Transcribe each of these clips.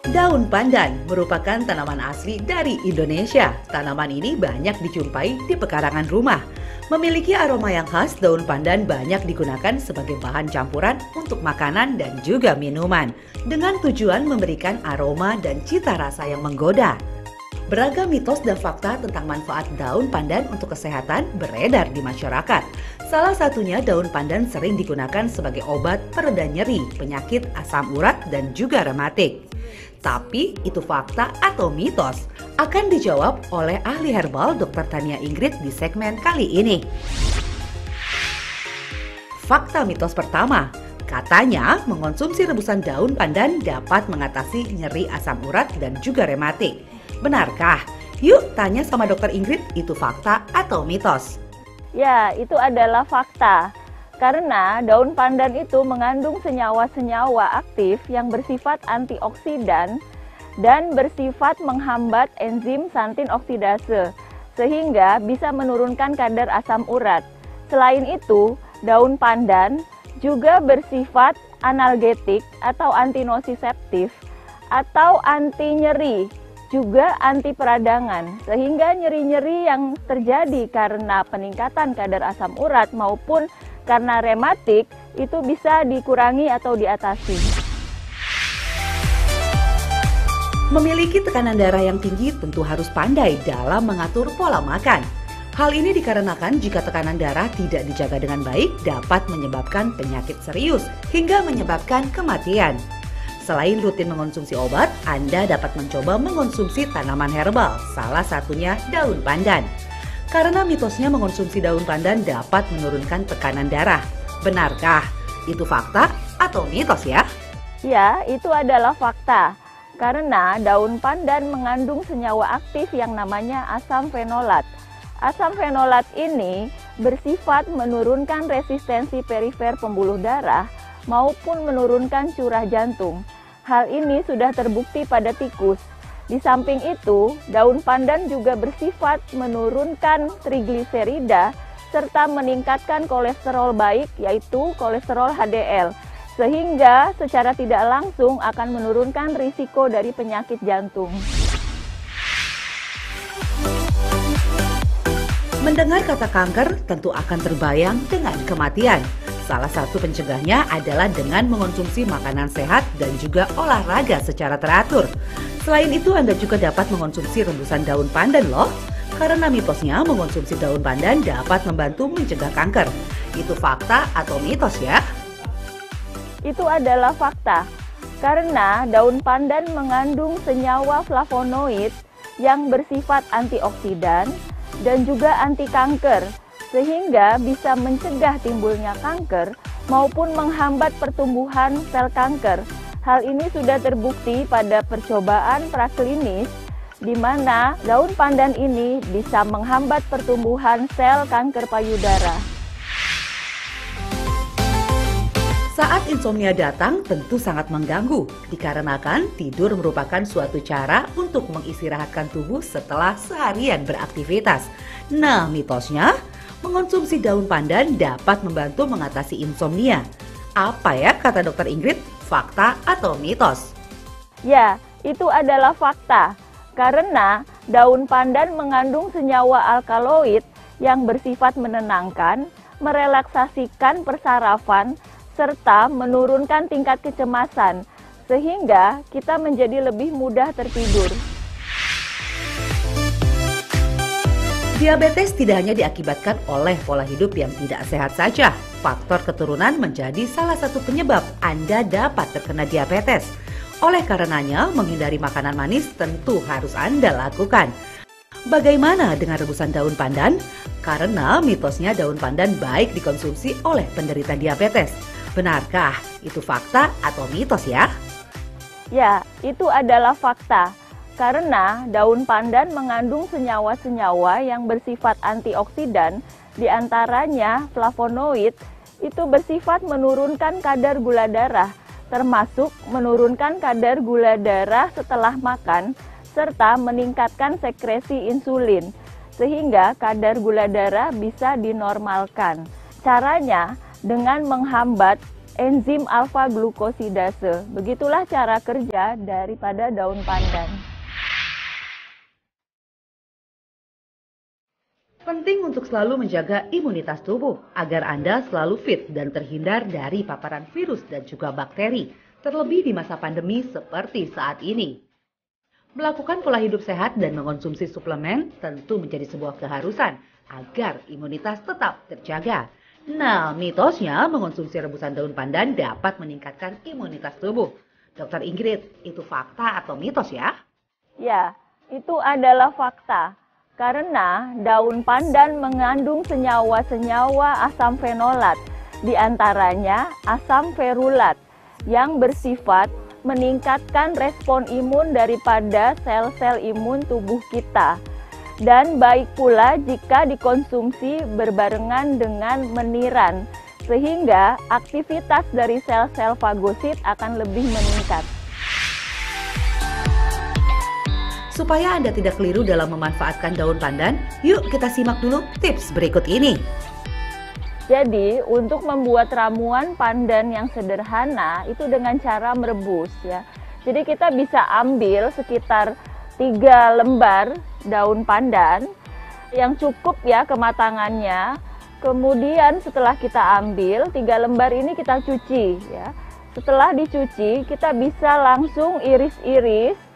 Daun pandan merupakan tanaman asli dari Indonesia. Tanaman ini banyak dijumpai di pekarangan rumah. Memiliki aroma yang khas, daun pandan banyak digunakan sebagai bahan campuran untuk makanan dan juga minuman, dengan tujuan memberikan aroma dan cita rasa yang menggoda. Beragam mitos dan fakta tentang manfaat daun pandan untuk kesehatan beredar di masyarakat. Salah satunya, daun pandan sering digunakan sebagai obat pereda nyeri, penyakit asam urat, dan juga rematik. Tapi itu fakta atau mitos? Akan dijawab oleh ahli herbal Dr. Tania Ingrid di segmen kali ini. Fakta mitos pertama, katanya mengonsumsi rebusan daun pandan dapat mengatasi nyeri asam urat dan juga rematik. Benarkah? Yuk tanya sama Dr. Ingrid, itu fakta atau mitos? Ya, itu adalah fakta. Karena daun pandan itu mengandung senyawa-senyawa aktif yang bersifat antioksidan dan bersifat menghambat enzim santin oksidase, sehingga bisa menurunkan kadar asam urat. Selain itu, daun pandan juga bersifat analgetik atau antinosiseptif atau anti nyeri, juga anti peradangan, sehingga nyeri-nyeri yang terjadi karena peningkatan kadar asam urat maupun karena rematik itu bisa dikurangi atau diatasi. Memiliki tekanan darah yang tinggi tentu harus pandai dalam mengatur pola makan. Hal ini dikarenakan jika tekanan darah tidak dijaga dengan baik dapat menyebabkan penyakit serius hingga menyebabkan kematian. Selain rutin mengonsumsi obat, Anda dapat mencoba mengonsumsi tanaman herbal, salah satunya daun pandan. Karena mitosnya mengonsumsi daun pandan dapat menurunkan tekanan darah. Benarkah? Itu fakta atau mitos ya? Ya, itu adalah fakta. Karena daun pandan mengandung senyawa aktif yang namanya asam fenolat. Asam fenolat ini bersifat menurunkan resistensi perifer pembuluh darah maupun menurunkan curah jantung. Hal ini sudah terbukti pada tikus. Di samping itu, daun pandan juga bersifat menurunkan trigliserida serta meningkatkan kolesterol baik, yaitu kolesterol HDL, sehingga secara tidak langsung akan menurunkan risiko dari penyakit jantung. Mendengar kata kanker tentu akan terbayang dengan kematian. Salah satu pencegahnya adalah dengan mengonsumsi makanan sehat dan juga olahraga secara teratur. Selain itu, Anda juga dapat mengonsumsi rebusan daun pandan loh. Karena mitosnya mengonsumsi daun pandan dapat membantu mencegah kanker. Itu fakta atau mitos ya? Itu adalah fakta. Karena daun pandan mengandung senyawa flavonoid yang bersifat antioksidan dan juga anti kanker, sehingga bisa mencegah timbulnya kanker maupun menghambat pertumbuhan sel kanker. Hal ini sudah terbukti pada percobaan praklinis di mana daun pandan ini bisa menghambat pertumbuhan sel kanker payudara. Saat insomnia datang tentu sangat mengganggu, dikarenakan tidur merupakan suatu cara untuk mengistirahatkan tubuh setelah seharian beraktivitas. Nah, mitosnya, mengonsumsi daun pandan dapat membantu mengatasi insomnia. Apa ya kata Dr. Ingrid, fakta atau mitos? Ya, itu adalah fakta. Karena daun pandan mengandung senyawa alkaloid yang bersifat menenangkan, merelaksasikan persarafan, serta menurunkan tingkat kecemasan, sehingga kita menjadi lebih mudah tertidur. Diabetes tidak hanya diakibatkan oleh pola hidup yang tidak sehat saja. Faktor keturunan menjadi salah satu penyebab Anda dapat terkena diabetes. Oleh karenanya, menghindari makanan manis tentu harus Anda lakukan. Bagaimana dengan rebusan daun pandan? Karena mitosnya daun pandan baik dikonsumsi oleh penderita diabetes. Benarkah itu fakta atau mitos ya? Ya, itu adalah fakta. Karena daun pandan mengandung senyawa-senyawa yang bersifat antioksidan, diantaranya flavonoid, itu bersifat menurunkan kadar gula darah, termasuk menurunkan kadar gula darah setelah makan, serta meningkatkan sekresi insulin, sehingga kadar gula darah bisa dinormalkan. Caranya dengan menghambat enzim alfa glukosidase. Begitulah cara kerja daripada daun pandan. Penting untuk selalu menjaga imunitas tubuh agar Anda selalu fit dan terhindar dari paparan virus dan juga bakteri, terlebih di masa pandemi seperti saat ini. Melakukan pola hidup sehat dan mengonsumsi suplemen tentu menjadi sebuah keharusan agar imunitas tetap terjaga. Nah, mitosnya mengonsumsi rebusan daun pandan dapat meningkatkan imunitas tubuh. Dokter Ingrid, itu fakta atau mitos ya? Ya, itu adalah fakta. Karena daun pandan mengandung senyawa-senyawa asam fenolat, diantaranya asam ferulat, yang bersifat meningkatkan respon imun daripada sel-sel imun tubuh kita. Dan baik pula jika dikonsumsi berbarengan dengan meniran, sehingga aktivitas dari sel-sel fagosit akan lebih meningkat. Supaya Anda tidak keliru dalam memanfaatkan daun pandan, yuk kita simak dulu tips berikut ini. Jadi, untuk membuat ramuan pandan yang sederhana itu dengan cara merebus ya. Jadi kita bisa ambil sekitar 3 lembar daun pandan yang cukup ya kematangannya. Kemudian setelah kita ambil 3 lembar ini kita cuci ya. Setelah dicuci, kita bisa langsung iris-iris.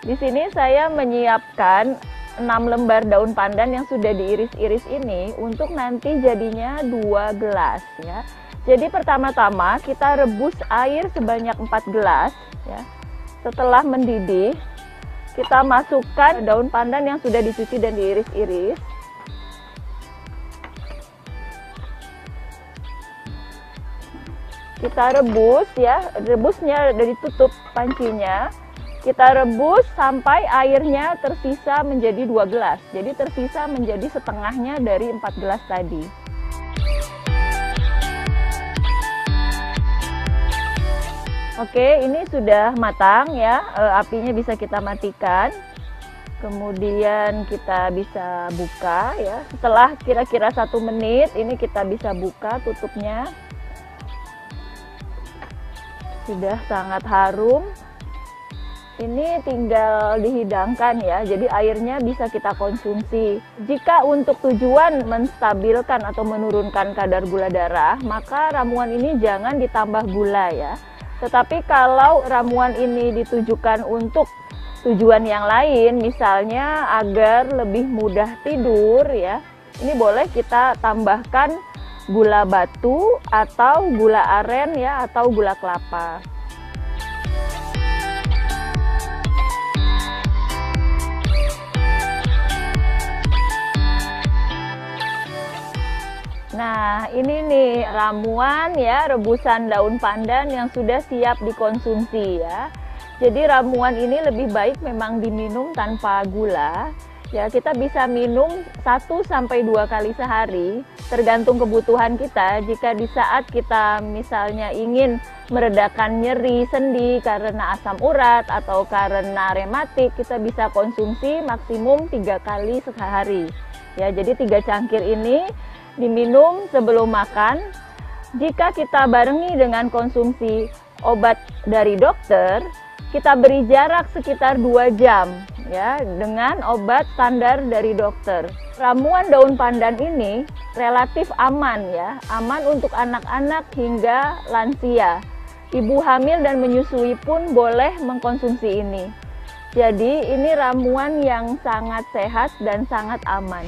Di sini saya menyiapkan 6 lembar daun pandan yang sudah diiris-iris ini untuk nanti jadinya 2 gelas ya. Jadi pertama-tama kita rebus air sebanyak 4 gelas ya. Setelah mendidih, kita masukkan daun pandan yang sudah dicuci dan diiris-iris. Kita rebus ya, rebusnya udah ditutup pancinya. Kita rebus sampai airnya tersisa menjadi 2 gelas. Jadi tersisa menjadi setengahnya dari 4 gelas tadi. Oke, ini sudah matang ya. Apinya bisa kita matikan. Kemudian kita bisa buka ya. Setelah kira-kira 1 menit, ini kita bisa buka tutupnya. Sudah sangat harum. Ini tinggal dihidangkan ya, jadi airnya bisa kita konsumsi. Jika untuk tujuan menstabilkan atau menurunkan kadar gula darah, maka ramuan ini jangan ditambah gula ya. Tetapi kalau ramuan ini ditujukan untuk tujuan yang lain, misalnya agar lebih mudah tidur ya, ini boleh kita tambahkan gula batu atau gula aren ya, atau gula kelapa. Nah, ini nih ramuan ya, rebusan daun pandan yang sudah siap dikonsumsi ya. Jadi ramuan ini lebih baik memang diminum tanpa gula. Ya, kita bisa minum 1 sampai 2 kali sehari, tergantung kebutuhan kita. Jika di saat kita misalnya ingin meredakan nyeri sendi karena asam urat atau karena rematik, kita bisa konsumsi maksimum 3 kali sehari. Ya, jadi 3 cangkir ini diminum sebelum makan. Jika kita barengi dengan konsumsi obat dari dokter, kita beri jarak sekitar 2 jam ya dengan obat standar dari dokter. Ramuan daun pandan ini relatif aman ya, aman untuk anak-anak hingga lansia. Ibu hamil dan menyusui pun boleh mengkonsumsi ini. Jadi ini ramuan yang sangat sehat dan sangat aman.